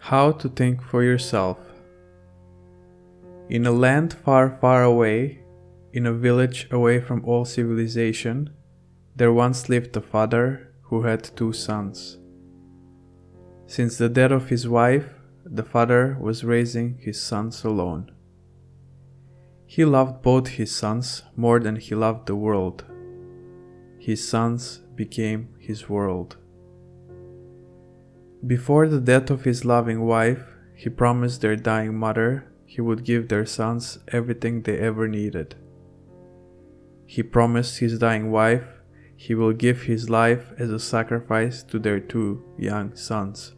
How to think for yourself. In a land far, far away, in a village away from all civilization, there once lived a father who had 2 sons. Since the death of his wife, the father was raising his sons alone. He loved both his sons more than he loved the world. His sons became his world. Before the death of his loving wife, he promised their dying mother he would give their sons everything they ever needed. He promised his dying wife he will give his life as a sacrifice to their 2 young sons.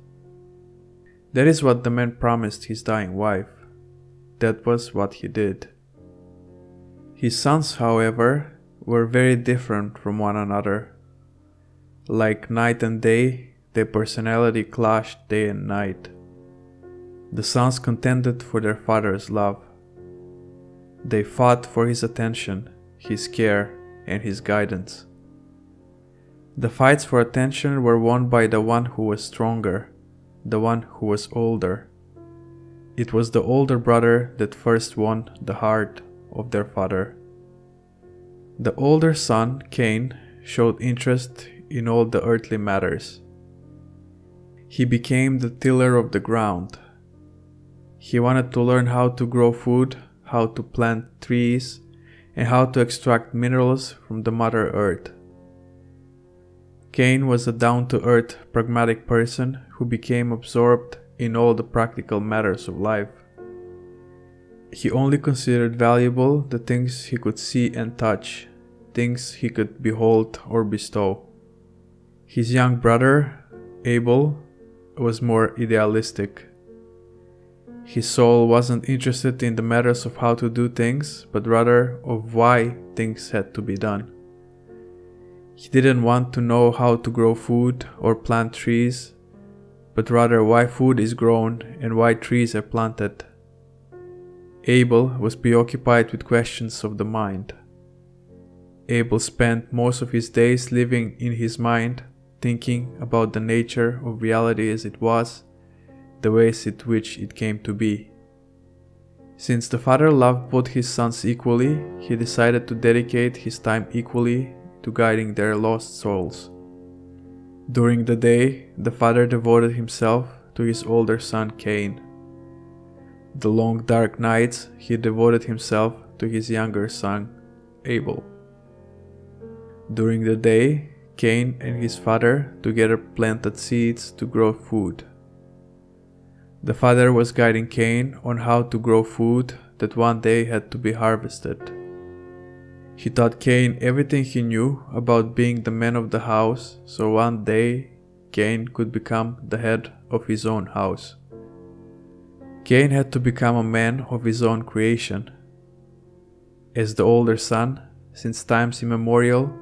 That is what the man promised his dying wife. That was what he did. His sons, however, were very different from one another. Like night and day, their personality clashed day and night. The sons contended for their father's love. They fought for his attention, his care, and his guidance. The fights for attention were won by the one who was stronger, the one who was older. It was the older brother that first won the heart of their father. The older son, Cain, showed interest in all the earthly matters. He became the tiller of the ground. He wanted to learn how to grow food, how to plant trees, and how to extract minerals from the Mother Earth. Cain was a down-to-earth, pragmatic person who became absorbed in all the practical matters of life. He only considered valuable the things he could see and touch, things he could behold or bestow. His young brother, Abel, was more idealistic. His soul wasn't interested in the matters of how to do things, but rather of why things had to be done. He didn't want to know how to grow food or plant trees, but rather why food is grown and why trees are planted. Abel was preoccupied with questions of the mind. Abel spent most of his days living in his mind, thinking about the nature of reality as it was, the ways in which it came to be. Since the father loved both his sons equally, he decided to dedicate his time equally to guiding their lost souls. During the day, the father devoted himself to his older son Cain. The long dark nights, he devoted himself to his younger son Abel. During the day, Cain and his father together planted seeds to grow food. The father was guiding Cain on how to grow food that one day had to be harvested. He taught Cain everything he knew about being the man of the house, so one day Cain could become the head of his own house. Cain had to become a man of his own creation. As the older son, since times immemorial,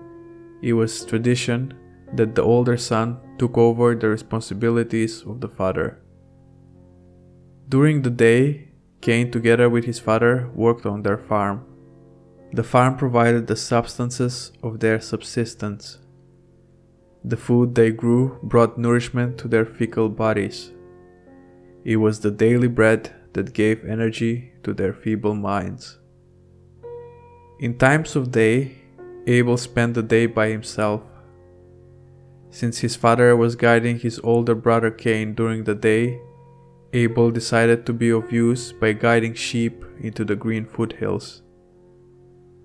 it was tradition that the older son took over the responsibilities of the father. During the day, Cain together with his father worked on their farm. The farm provided the substances of their subsistence. The food they grew brought nourishment to their fickle bodies. It was the daily bread that gave energy to their feeble minds. In times of day, Abel spent the day by himself. Since his father was guiding his older brother Cain during the day, Abel decided to be of use by guiding sheep into the green foothills.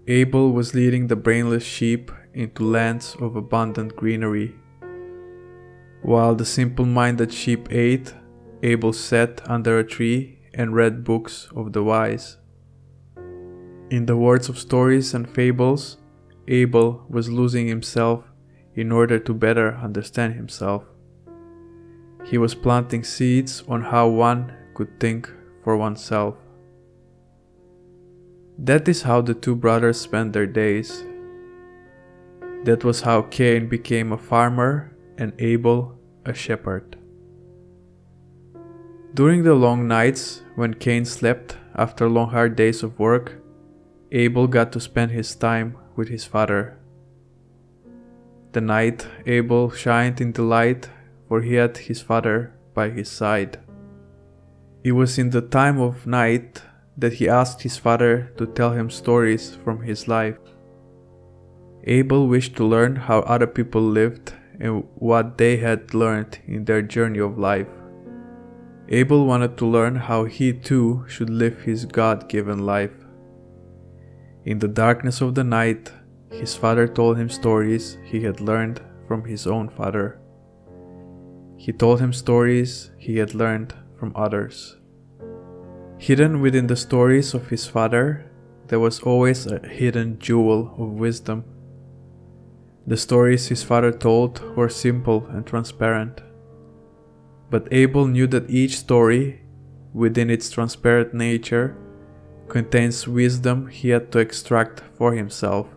Abel was leading the brainless sheep into lands of abundant greenery. While the simple-minded sheep ate, Abel sat under a tree and read books of the wise. In the words of stories and fables, Abel was losing himself in order to better understand himself. He was planting seeds on how one could think for oneself. That is how the 2 brothers spent their days. That was how Cain became a farmer and Abel a shepherd. During the long nights, when Cain slept after long hard days of work, Abel got to spend his time with his father. The night Abel shined in the light, for he had his father by his side. It was in the time of night that he asked his father to tell him stories from his life. Abel wished to learn how other people lived and what they had learned in their journey of life. Abel wanted to learn how he too should live his God-given life. In the darkness of the night, his father told him stories he had learned from his own father. He told him stories he had learned from others. Hidden within the stories of his father, there was always a hidden jewel of wisdom. The stories his father told were simple and transparent. But Abel knew that each story, within its transparent nature, contains wisdom he had to extract for himself.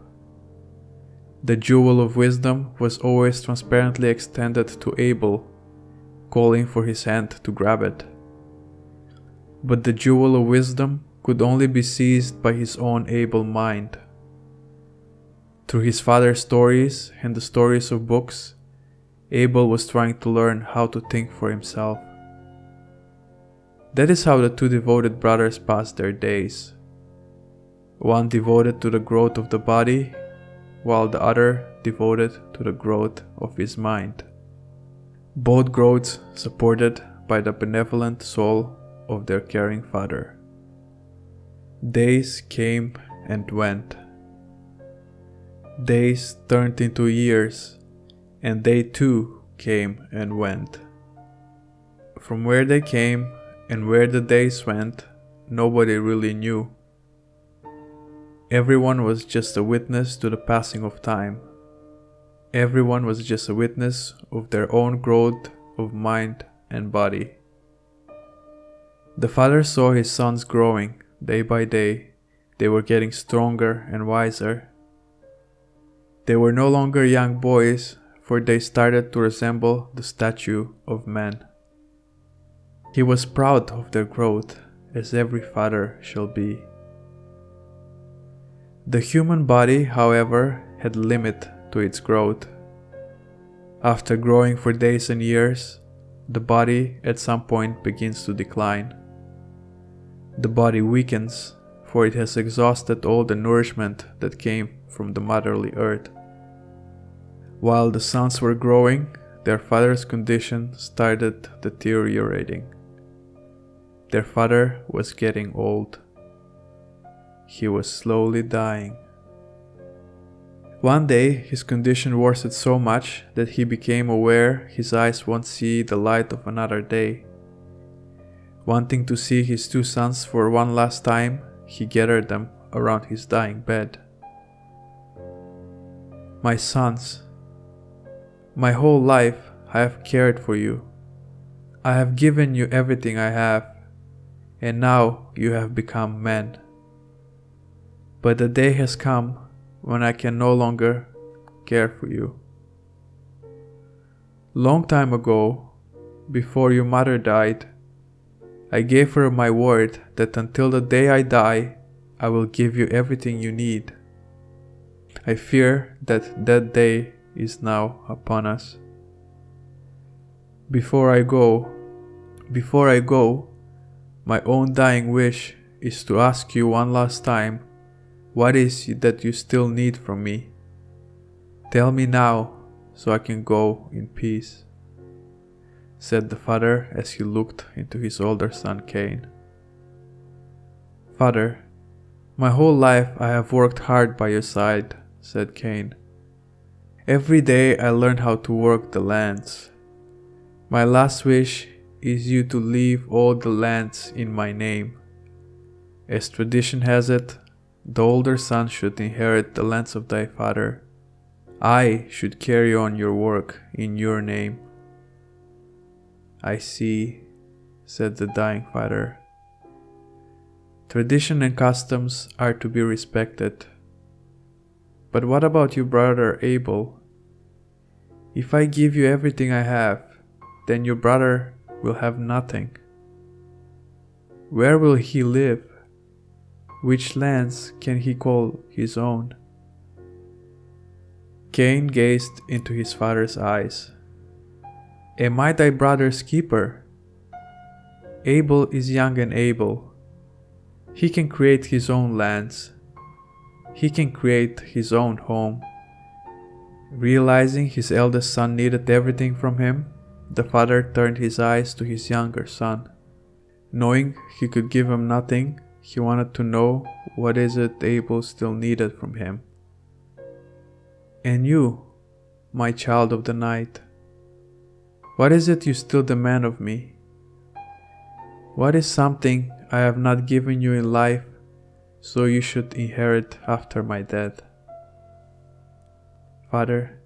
The jewel of wisdom was always transparently extended to Abel, calling for his hand to grab it. But the jewel of wisdom could only be seized by his own able mind. Through his father's stories and the stories of books, Abel was trying to learn how to think for himself. That is how the two devoted brothers passed their days. One devoted to the growth of the body, while the other devoted to the growth of his mind. Both growths supported by the benevolent soul of their caring father. Days came and went. Days turned into years, and they too came and went. From where they came and where the days went, nobody really knew. Everyone was just a witness to the passing of time. Everyone was just a witness of their own growth of mind and body. The father saw his sons growing day by day. They were getting stronger and wiser. They were no longer young boys, for they started to resemble the statue of man. He was proud of their growth, as every father shall be. The human body, however, had a limit to its growth. After growing for days and years, the body at some point begins to decline. The body weakens, for it has exhausted all the nourishment that came from the motherly earth. While the sons were growing, their father's condition started deteriorating. Their father was getting old. He was slowly dying. One day, his condition worsened so much that he became aware his eyes won't see the light of another day. Wanting to see his two sons for one last time, he gathered them around his dying bed. "My sons, my whole life I have cared for you. I have given you everything I have, and now you have become men. But the day has come when I can no longer care for you. Long time ago, before your mother died, I gave her my word that until the day I die, I will give you everything you need. I fear that that day is now upon us. Before I go, my own dying wish is to ask you one last time, what is it that you still need from me? Tell me now, so I can go in peace," said the father as he looked into his older son Cain. "Father, my whole life I have worked hard by your side," said Cain. "Every day I learn how to work the lands. My last wish is you to leave all the lands in my name. As tradition has it, the older son should inherit the lands of thy father. I should carry on your work in your name." "I see," said the dying father. "Tradition and customs are to be respected. But what about your brother Abel? If I give you everything I have, then your brother will have nothing. Where will he live? Which lands can he call his own?" Cain gazed into his father's eyes. "Am I thy brother's keeper? Abel is young and able. He can create his own lands. He can create his own home. Realizing his eldest son needed everything from him, the father turned his eyes to his younger son. Knowing he could give him nothing, he wanted to know what is it Abel still needed from him. And you, my child of the night, what is it you still demand of me? What is something I have not given you in life, so you should inherit after my death? Father,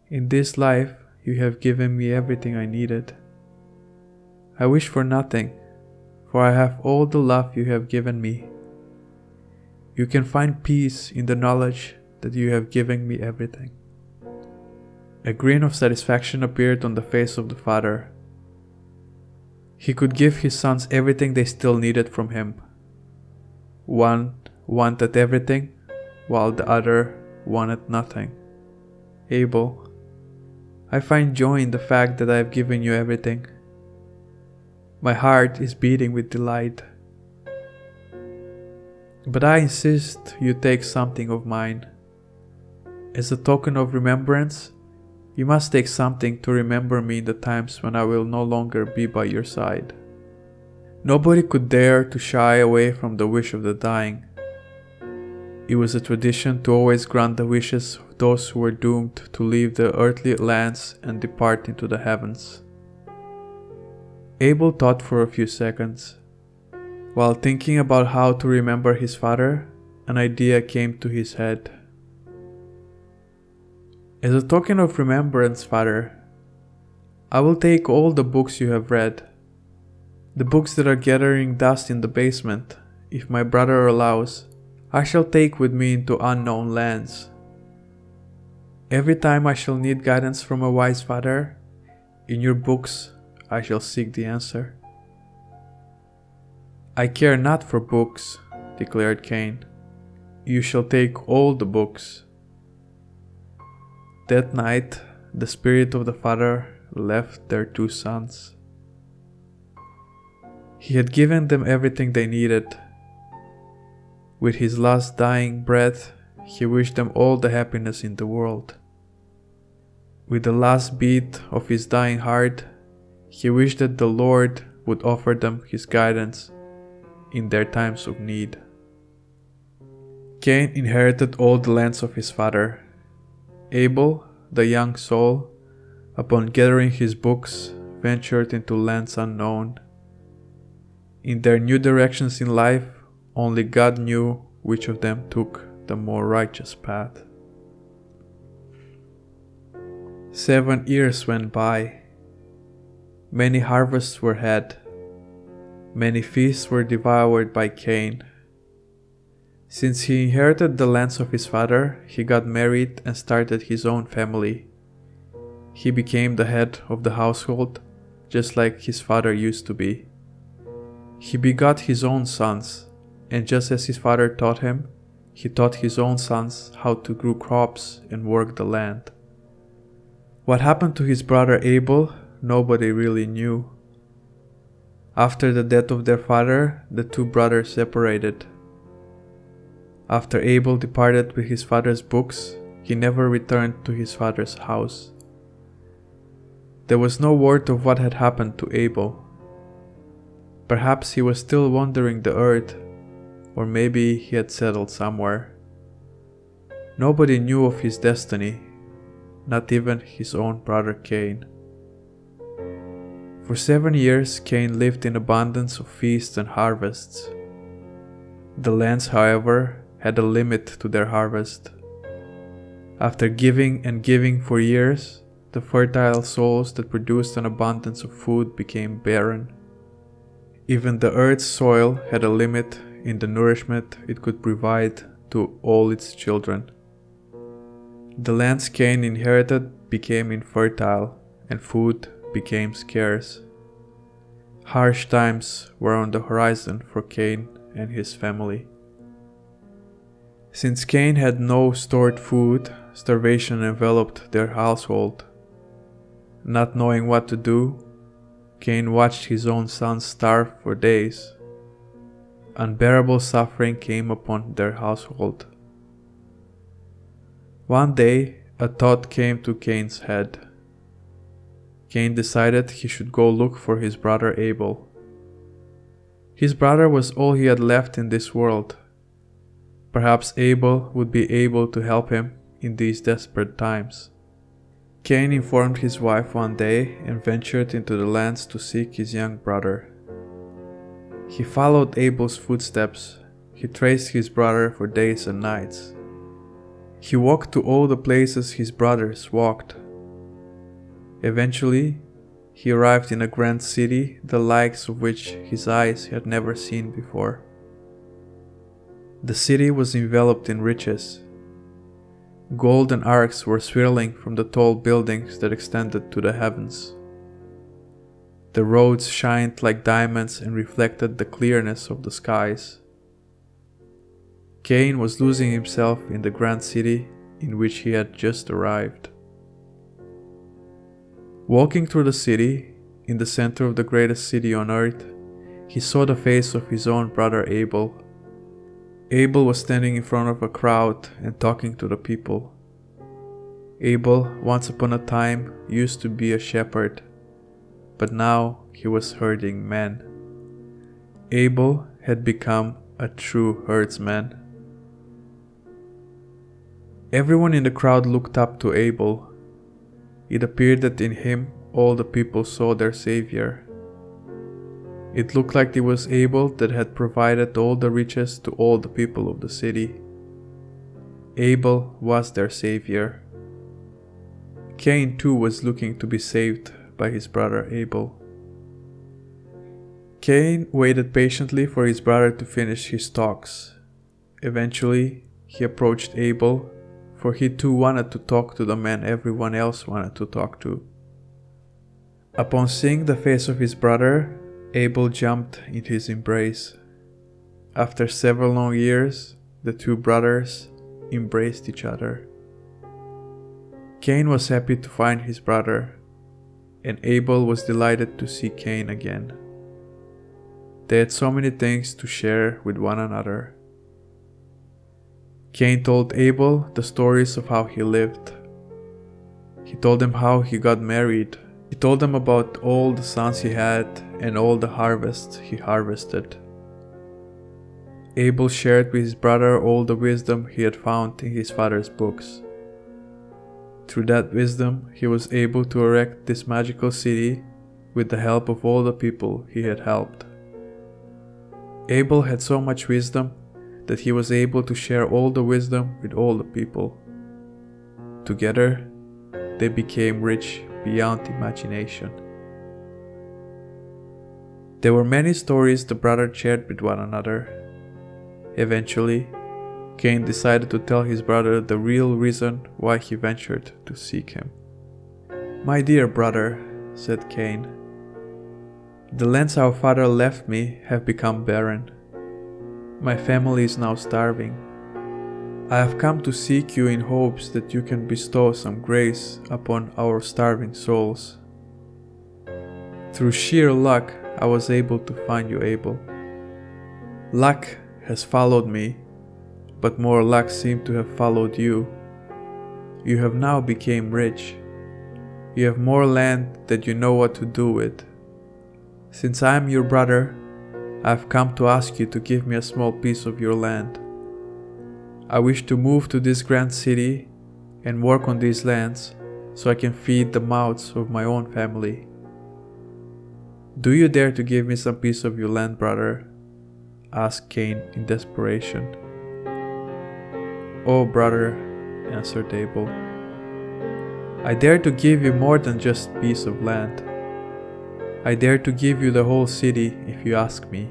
in this life you have given me everything I needed. I wish for nothing, for I have all the love you have given me. You can find peace in the knowledge that you have given me everything. A grin of satisfaction appeared on the face of the father. He could give his sons everything they still needed from him. One wanted everything, while the other wanted nothing. Abel, I find joy in the fact that I have given you everything. My heart is beating with delight. But I insist you take something of mine. As a token of remembrance, you must take something to remember me in the times when I will no longer be by your side. Nobody could dare to shy away from the wish of the dying. It was a tradition to always grant the wishes of those who were doomed to leave the earthly lands and depart into the heavens. Abel thought for a few seconds. While thinking about how to remember his father, an idea came to his head. As a token of remembrance, Father, I will take all the books you have read, the books that are gathering dust in the basement. If my brother allows, I shall take with me into unknown lands. Every time I shall need guidance from a wise father, in your books I shall seek the answer. I care not for books, declared Cain. You shall take all the books. That night, the spirit of the father left their two sons. He had given them everything they needed. With his last dying breath, he wished them all the happiness in the world. With the last beat of his dying heart, he wished that the Lord would offer them his guidance in their times of need. Cain inherited all the lands of his father. Abel, the young soul, upon gathering his books, ventured into lands unknown. In their new directions in life, only God knew which of them took the more righteous path. 7 years went by. Many harvests were had. Many feasts were devoured by Cain. Since he inherited the lands of his father, he got married and started his own family. He became the head of the household, just like his father used to be. He begot his own sons, and just as his father taught him, he taught his own sons how to grow crops and work the land. What happened to his brother Abel, nobody really knew. After the death of their father, the two brothers separated. After Abel departed with his father's books, he never returned to his father's house. There was no word of what had happened to Abel. Perhaps he was still wandering the earth, or maybe he had settled somewhere. Nobody knew of his destiny, not even his own brother Cain. For 7 years, Cain lived in abundance of feasts and harvests. The lands, however, had a limit to their harvest. After giving and giving for years, the fertile soils that produced an abundance of food became barren. Even the earth's soil had a limit in the nourishment it could provide to all its children. The lands Cain inherited became infertile, and food became scarce. Harsh times were on the horizon for Cain and his family. Since Cain had no stored food, starvation enveloped their household. Not knowing what to do, Cain watched his own son starve for days. Unbearable suffering came upon their household. One day, a thought came to Cain's head. Cain decided he should go look for his brother Abel. His brother was all he had left in this world. Perhaps Abel would be able to help him in these desperate times. Cain informed his wife one day and ventured into the lands to seek his young brother. He followed Abel's footsteps. He traced his brother for days and nights. He walked to all the places his brothers walked. Eventually, he arrived in a grand city, the likes of which his eyes had never seen before. The city was enveloped in riches. Golden arcs were swirling from the tall buildings that extended to the heavens. The roads shined like diamonds and reflected the clearness of the skies. Cain was losing himself in the grand city in which he had just arrived. Walking through the city, in the center of the greatest city on earth, he saw the face of his own brother Abel. Abel was standing in front of a crowd and talking to the people. Abel, once upon a time, used to be a shepherd, but now he was herding men. Abel had become a true herdsman. Everyone in the crowd looked up to Abel. It appeared that in him all the people saw their savior. It looked like it was Abel that had provided all the riches to all the people of the city. Abel was their savior. Cain too was looking to be saved by his brother Abel. Cain waited patiently for his brother to finish his talks. Eventually, he approached Abel, for he too wanted to talk to the man everyone else wanted to talk to. Upon seeing the face of his brother, Abel jumped into his embrace. After several long years, the two brothers embraced each other. Cain was happy to find his brother, and Abel was delighted to see Cain again. They had so many things to share with one another. Cain told Abel the stories of how he lived. He told him how he got married. He told him about all the sons he had and all the harvests he harvested. Abel shared with his brother all the wisdom he had found in his father's books. Through that wisdom, he was able to erect this magical city with the help of all the people he had helped. Abel had so much wisdom that he was able to share all the wisdom with all the people. Together, they became rich beyond imagination. There were many stories the brothers shared with one another. Eventually, Cain decided to tell his brother the real reason why he ventured to seek him. "My dear brother," said Cain, "the lands our father left me have become barren. My family is now starving. I have come to seek you in hopes that you can bestow some grace upon our starving souls. Through sheer luck, I was able to find you, Abel. Luck has followed me, but more luck seemed to have followed you. You have now become rich. You have more land that you know what to do with. Since I am your brother, I have come to ask you to give me a small piece of your land. I wish to move to this grand city and work on these lands so I can feed the mouths of my own family. Do you dare to give me some piece of your land, brother?" asked Cain in desperation. "Oh, brother," answered Abel, "I dare to give you more than just a piece of land. I dare to give you the whole city if you ask me.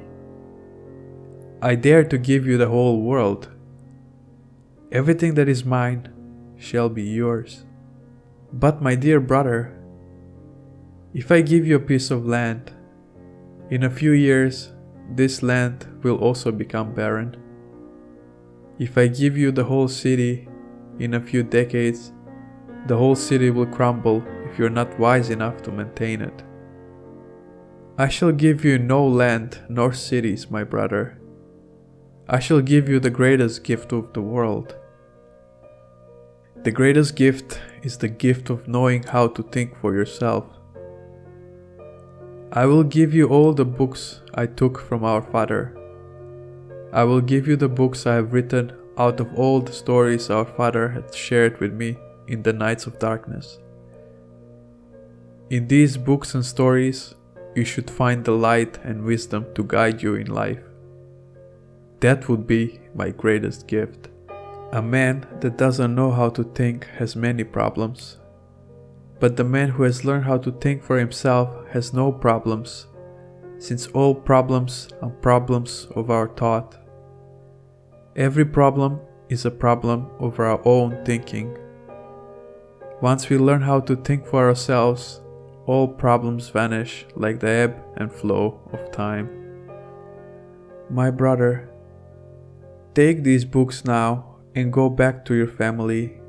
I dare to give you the whole world. Everything that is mine shall be yours. But my dear brother, if I give you a piece of land, in a few years this land will also become barren. If I give you the whole city, in a few decades the whole city will crumble if you're not wise enough to maintain it. I shall give you no land nor cities, my brother. I shall give you the greatest gift of the world. The greatest gift is the gift of knowing how to think for yourself. I will give you all the books I took from our Father. I will give you the books I have written out of all the stories our Father had shared with me in the nights of darkness. In these books and stories, you should find the light and wisdom to guide you in life. That would be my greatest gift. A man that doesn't know how to think has many problems. But the man who has learned how to think for himself has no problems, since all problems are problems of our thought. Every problem is a problem of our own thinking. Once we learn how to think for ourselves, all problems vanish like the ebb and flow of time. My brother, take these books now and go back to your family.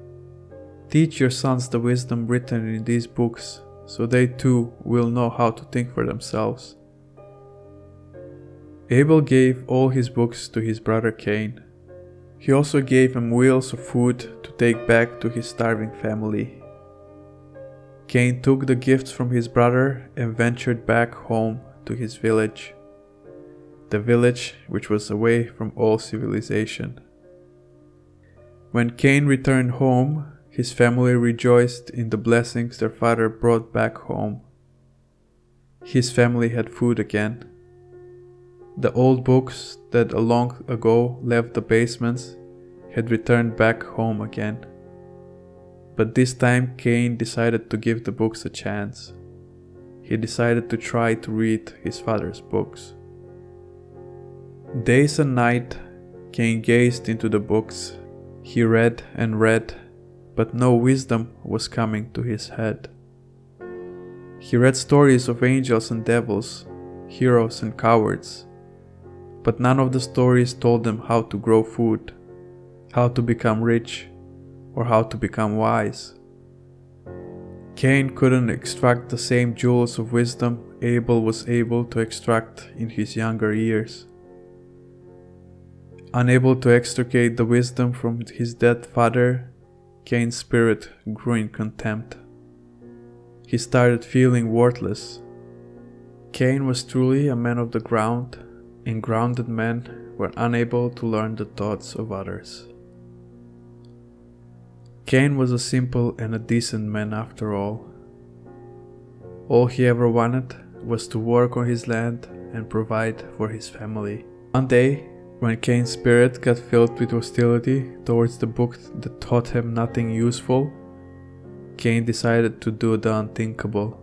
Teach your sons the wisdom written in these books, so they too will know how to think for themselves. Abel gave all his books to his brother Cain. He also gave him wheels of food to take back to his starving family. Cain took the gifts from his brother and ventured back home to his village, the village which was away from all civilization. When Cain returned home, his family rejoiced in the blessings their father brought back home. His family had food again. The old books that long ago left the basements had returned back home again. But this time Cain decided to give the books a chance. He decided to try to read his father's books. Days and night, Cain gazed into the books. He read and read, but no wisdom was coming to his head. He read stories of angels and devils, heroes and cowards, but none of the stories told him how to grow food, how to become rich, or how to become wise. Cain couldn't extract the same jewels of wisdom Abel was able to extract in his younger years. Unable to extricate the wisdom from his dead father, Cain's spirit grew in contempt. He started feeling worthless. Cain was truly a man of the ground, and grounded men were unable to learn the thoughts of others. Cain was a simple and a decent man after all. All he ever wanted was to work on his land and provide for his family. One day, when Cain's spirit got filled with hostility towards the book that taught him nothing useful, Cain decided to do the unthinkable.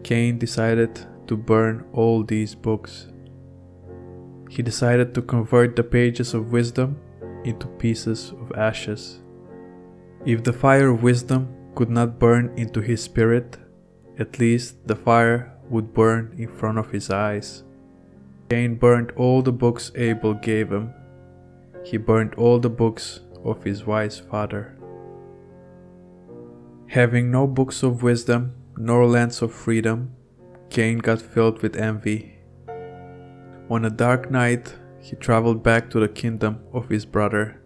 Cain decided to burn all these books. He decided to convert the pages of wisdom into pieces of ashes. If the fire of wisdom could not burn into his spirit, at least the fire would burn in front of his eyes. Cain burned all the books Abel gave him. He burned all the books of his wise father. Having no books of wisdom nor lands of freedom, Cain got filled with envy. On a dark night, he traveled back to the kingdom of his brother.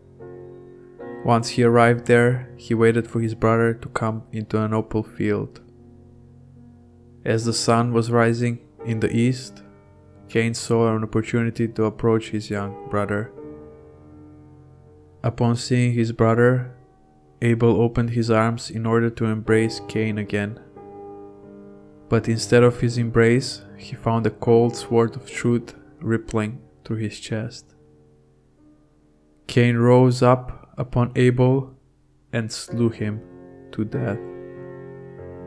Once he arrived there, he waited for his brother to come into an open field. As the sun was rising in the east, Cain saw an opportunity to approach his young brother. Upon seeing his brother, Abel opened his arms in order to embrace Cain again. But instead of his embrace, he found a cold sword of truth rippling through his chest. Cain rose up upon Abel and slew him to death.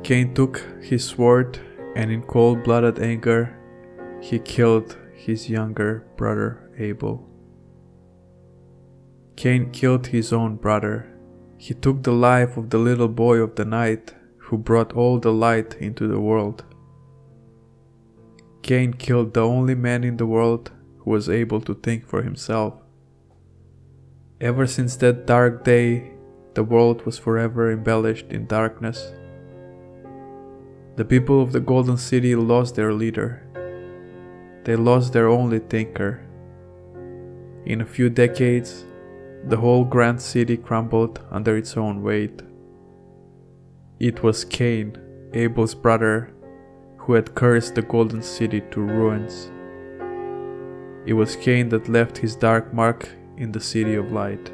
Cain took his sword and in cold-blooded anger, he killed his younger brother Abel. Cain killed his own brother. He took the life of the little boy of the night who brought all the light into the world. Cain killed the only man in the world who was able to think for himself. Ever since that dark day, the world was forever embellished in darkness. The people of the Golden City lost their leader. They lost their only thinker. In a few decades, the whole grand city crumbled under its own weight. It was Cain, Abel's brother, who had cursed the Golden City to ruins. It was Cain that left his dark mark in the City of Light.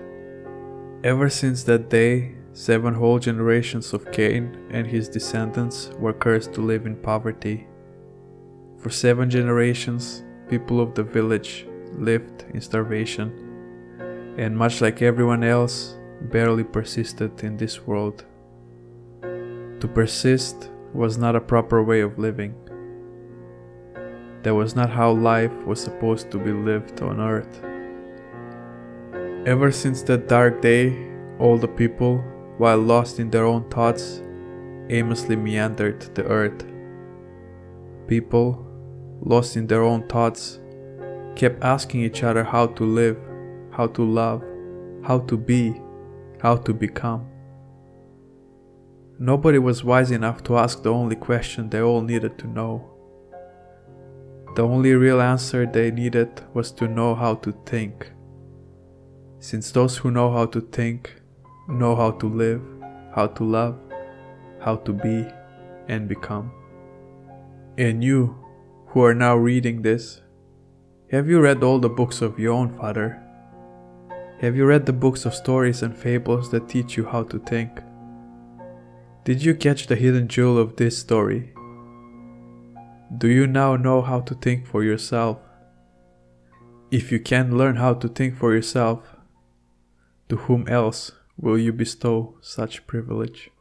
Ever since that day, 7 whole generations of Cain and his descendants were cursed to live in poverty. For 7 generations, people of the village lived in starvation, and much like everyone else, barely persisted in this world. To persist was not a proper way of living. That was not how life was supposed to be lived on earth. Ever since that dark day, all the people, while lost in their own thoughts, aimlessly meandered the earth. People, lost in their own thoughts, kept asking each other how to live, how to love, how to be, how to become. Nobody was wise enough to ask the only question they all needed to know. The only real answer they needed was to know how to think. Since those who know how to think know how to live, how to love, how to be and become. And you, who are now reading this, have you read all the books of your own father? Have you read the books of stories and fables that teach you how to think? Did you catch the hidden jewel of this story? Do you now know how to think for yourself? If you can learn how to think for yourself, to whom else will you bestow such privilege?